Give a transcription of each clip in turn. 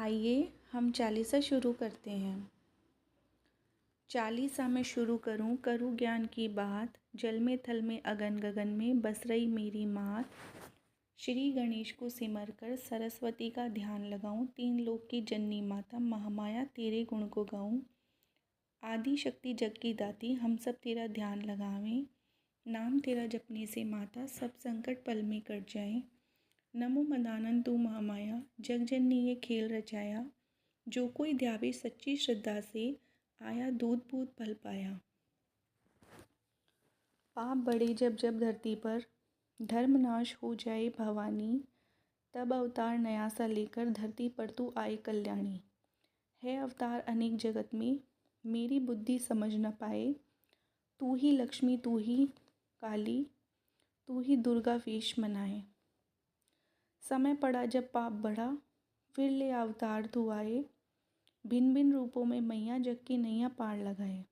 आइए हम चालीसा शुरू करते हैं। चालीसा मैं शुरू करूँ ज्ञान की बात। जल में थल में अगन गगन में बस रही मेरी मात। श्री गणेश को सिमर कर सरस्वती का ध्यान लगाऊं। तीन लोक की जननी माता महामाया तेरे गुण को गाऊं। आदि शक्ति जग की दाती हम सब तेरा ध्यान लगावें। नाम तेरा जपने से माता सब संकट पल में कट जाए। नमो मदानन तू महामाया जग जननी ये खेल रचाया। जो कोई ध्यावे सच्ची श्रद्धा से आया दूध पूत फल पाया। पाप बढ़े जब जब धरती पर धर्म नाश हो जाए भवानी। तब अवतार नया सा लेकर धरती पर तू आए कल्याणी। है अवतार अनेक जगत में मेरी बुद्धि समझ न पाए। तू ही लक्ष्मी तू ही काली तू ही दुर्गा वेश मनाए। समय पड़ा जब पाप बढ़ा फिर ले अवतार तू आए। भिन्न भिन्न रूपों में मैया जग की नैया पार लगाए।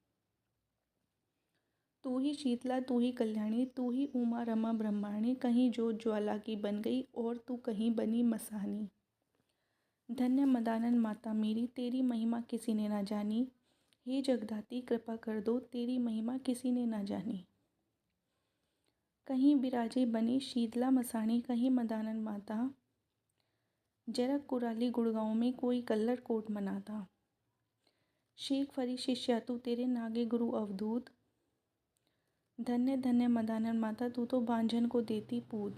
तू ही शीतला तू ही कल्याणी तू ही उमा रमा ब्रह्माणी। कहीं जोत ज्वाला की बन गई और तू कहीं बनी मसानी। धन्य मदानन माता मेरी तेरी महिमा किसी ने ना जानी। हे जगदाती कृपा कर दो तेरी महिमा किसी ने ना जानी। कहीं विराजे बनी शीतला मसाणी कहीं मदानन माता। जरक कुराली गुड़गांव में कोई कल्लर कोट मनाता। शेख फरी शिष्या तू तेरे नागे गुरु अवधूत। धन्य धन्य मदानन माता तू तो बांझन को देती पूत।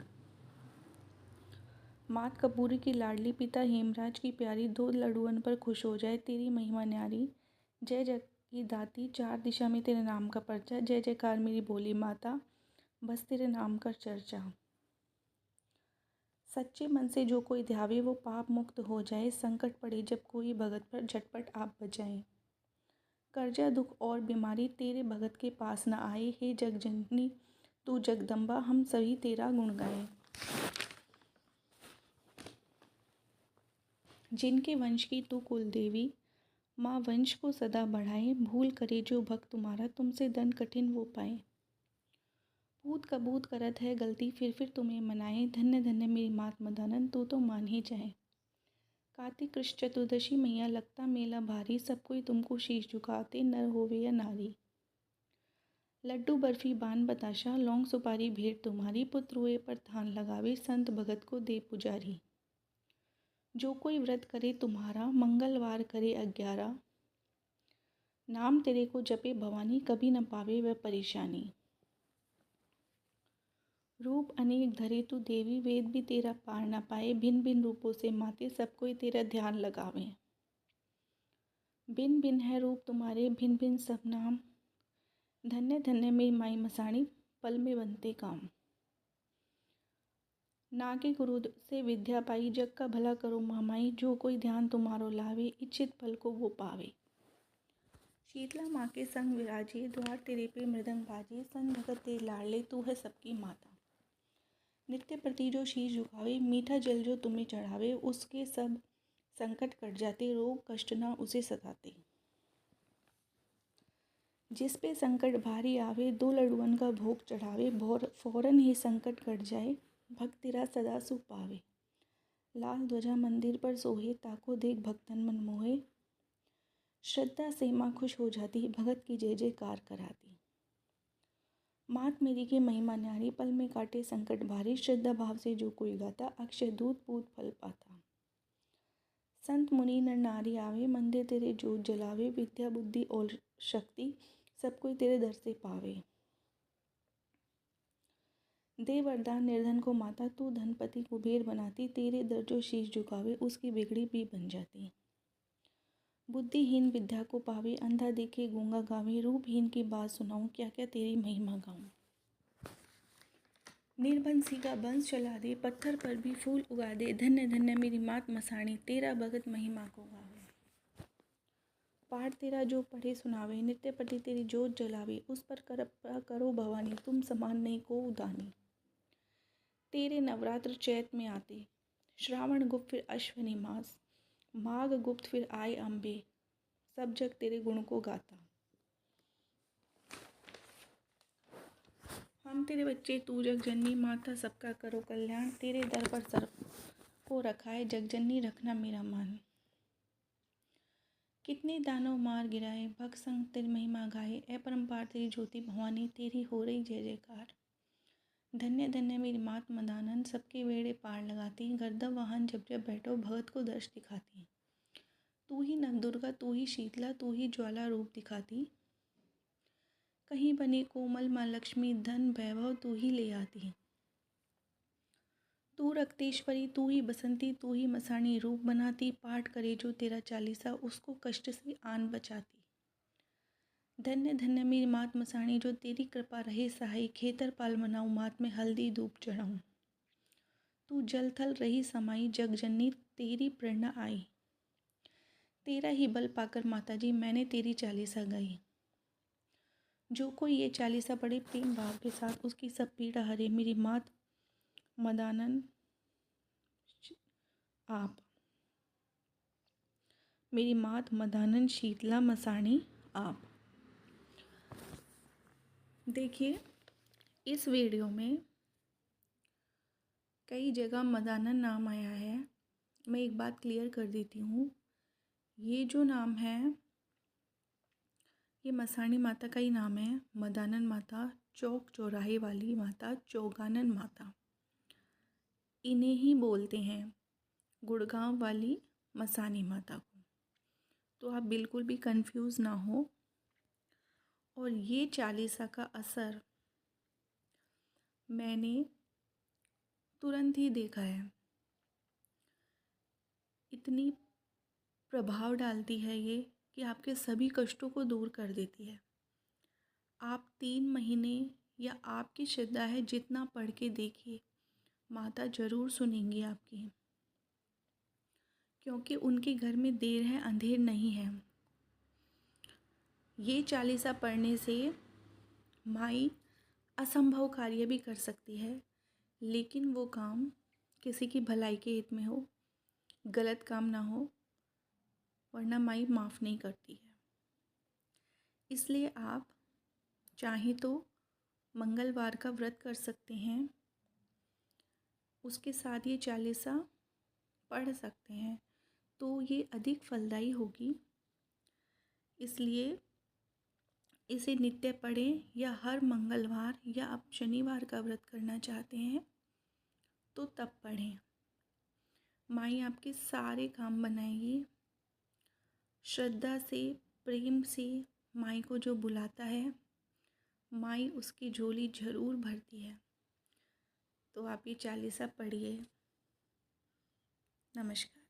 मात कपूरी की लाडली पिता हेमराज की प्यारी दो लड़ुअन पर खुश हो जाए तेरी महिमा न्यारी। जय जय की दाती चार दिशा में तेरे नाम का पर्चा। जय जयकार मेरी भोली माता बस तेरे नाम का चर्चा। सच्चे मन से जो कोई ध्यावे वो पाप मुक्त हो जाए। संकट पड़े जब कोई भगत पर झटपट आप बचाएं। कर्जा दुख और बीमारी तेरे भगत के पास न आए। हे जग जननी तू जगदम्बा हम सभी तेरा गुण गाएं। जिनके वंश की तू कुल देवी माँ वंश को सदा बढ़ाए। भूल करे जो भक्त तुम्हारा तुमसे दंड कठिन वो पाए। पूत कबूत करत है गलती फिर तुम्हें मनाए। धन्य धन्य मेरी मात मदानन तू तो मान ही जाए। कार्तिक कृष्ण चतुर्दशी मैया लगता मेला भारी। सब कोई तुमको शीश झुकाते नर होवे या नारी। लड्डू बर्फी बान बताशा लौंग सुपारी भेंट तुम्हारी। पुत्र हुए पर थान लगावे संत भगत को दे पुजारी। जो कोई व्रत करे तुम्हारा मंगलवार करे 11। नाम तेरे को जपे भवानी कभी न पावे वह परेशानी। रूप अनेक धरे तू देवी वेद भी तेरा पार न पाए। भिन्न भिन्न रूपों से माते सब कोई तेरा ध्यान लगावे। भिन्न भिन्न है रूप तुम्हारे भिन्न भिन्न सब नाम। धन्य धन्य मेरी माई मसाणी पल में बनते काम। नागे गुरु से विद्या पाई जग का भला करो महामाई। जो कोई ध्यान तुम्हारो लावे इच्छित फल को वो पावे। शीतला माँ के संग विराजे द्वार तेरे पे मृदंग बाजे। संत भगत तेरे लाडले तू है सबकी माता। नित्य प्रति जो शीश झुकावे मीठा जल जो तुम्हें चढ़ावे। उसके सब संकट कट जाते रोग कष्ट ना उसे सताते। जिस पे संकट भारी आवे दो लड़ुअन का भोग चढ़ावे। फौरन ही संकट कट जाए भक्त तेरा सदा सुख पावे। लाल ध्वजा मंदिर पर सोहे ताको देख भक्तन मन मोहे। श्रद्धा से माँ खुश हो जाती भगत की जय जयकार कराती। मात मेरी की महिमा न्यारी पल में काटे संकट भारी। श्रद्धा भाव से जो कोई गाता अक्षय दूत पूत फल पाता। संत मुनि नर नारी आवे मंदिर तेरे जोत जलावे। विद्या बुद्धि और शक्ति सब कोई तेरे दर से पावे। दे वरदान निर्धन को माता तू धनपति कुबेर बनाती। तेरे दर जो शीश झुकावे उसकी बिगड़ी भी बन जाती। बुद्धिहीन विद्या को पावे अंधा देखे गूंगा गावे। रूपहीन की बात सुनाऊं क्या क्या तेरी महिमा गाऊं। निर्बंसी का बंस चला दे पत्थर पर भी फूल उगा दे। धन्य धन्य मेरी मात मसाणी तेरा भगत महिमा को गावे। पाठ तेरा जो पढ़े सुनावे नित्य प्रति तेरी जोत जलावे। उस पर कृपा करो भवानी तुम समान नहीं को उदानी। तेरे नवरात्र चैत में आते श्रावण गुप्त फिर अश्विनी मास। माघ गुप्त फिर आए अम्बे सब जग तेरे गुण को गाता। हम तेरे बच्चे तू जग जननी माता सबका करो कल्याण। तेरे दर पर सर को रखा है जग जननी रखना मेरा मान। कितने दानव मार गिराए, भक्त संग तेरी महिमा गाए, अपरंपार तेरी ज्योति भवानी, तेरी हो रही जय जयकार। धन्य धन्य मेरी मात मदानन, सबके बेड़े पार लगाती, गर्दभ वाहन जब जब बैठो भगत को दर्श दिखाती। तू ही नवदुर्गा, तू ही शीतला, तू ही ज्वाला रूप दिखाती। कहीं बनी कोमल माँ लक्ष्मी, धन वैभव तू ही ले आती। तू रक्तेश्वरी, तू ही बसंती, तू ही मसाणी रूप बनाती, पाठ करे जो तेरा चालीसा, उसको कष्ट से आन बचाती। धन्य धन्य मेरी मात मसाणी, जो तेरी कृपा रहे सहाई, खेतर पाल मनाऊँ मात में हल्दी धूप चढ़ाऊँ। तू जल थल रही समाई, जग जननी तेरी प्रेरणा आई। तेरा ही बल पाकर माता जी मैंने तेरी चालीसा गाई। जो कोई ये चालीसा पढ़े प्रेम भाव के साथ, उसकी सब पीड़ा हरे, मेरी मात मदानन आप। मेरी मात मदानन शीतला मसाणी आप। देखिए, इस वीडियो में कई जगह मदानन नाम आया है। मैं एक बात क्लियर कर देती हूँ, ये जो नाम है ये मसाणी माता का ही नाम है। मदानन माता, चौक चौराहे वाली माता, चौगानन माता, इन्हें ही बोलते हैं गुड़गांव वाली मसानी माता को। तो आप बिल्कुल भी कंफ्यूज ना हो। और ये चालीसा का असर मैंने तुरंत ही देखा है। इतनी प्रभाव डालती है ये कि आपके सभी कष्टों को दूर कर देती है। आप 3 महीने या आपकी श्रद्धा है जितना पढ़ के देखिए, माता ज़रूर सुनेंगी आपकी, क्योंकि उनके घर में देर है अंधेर नहीं है। ये चालीसा पढ़ने से माई असंभव कार्य भी कर सकती है, लेकिन वो काम किसी की भलाई के हित में हो, गलत काम ना हो, वरना माई माफ़ नहीं करती है। इसलिए आप चाहें तो मंगलवार का व्रत कर सकते हैं, उसके साथ ये चालीसा पढ़ सकते हैं, तो ये अधिक फलदायी होगी। इसलिए इसे नित्य पढ़ें, या हर मंगलवार, या आप शनिवार का व्रत करना चाहते हैं तो तब पढ़ें। माई आपके सारे काम बनाएगी। श्रद्धा से, प्रेम से माई को जो बुलाता है, माई उसकी झोली ज़रूर भरती है। तो आप ये चालीसा पढ़िए। नमस्कार।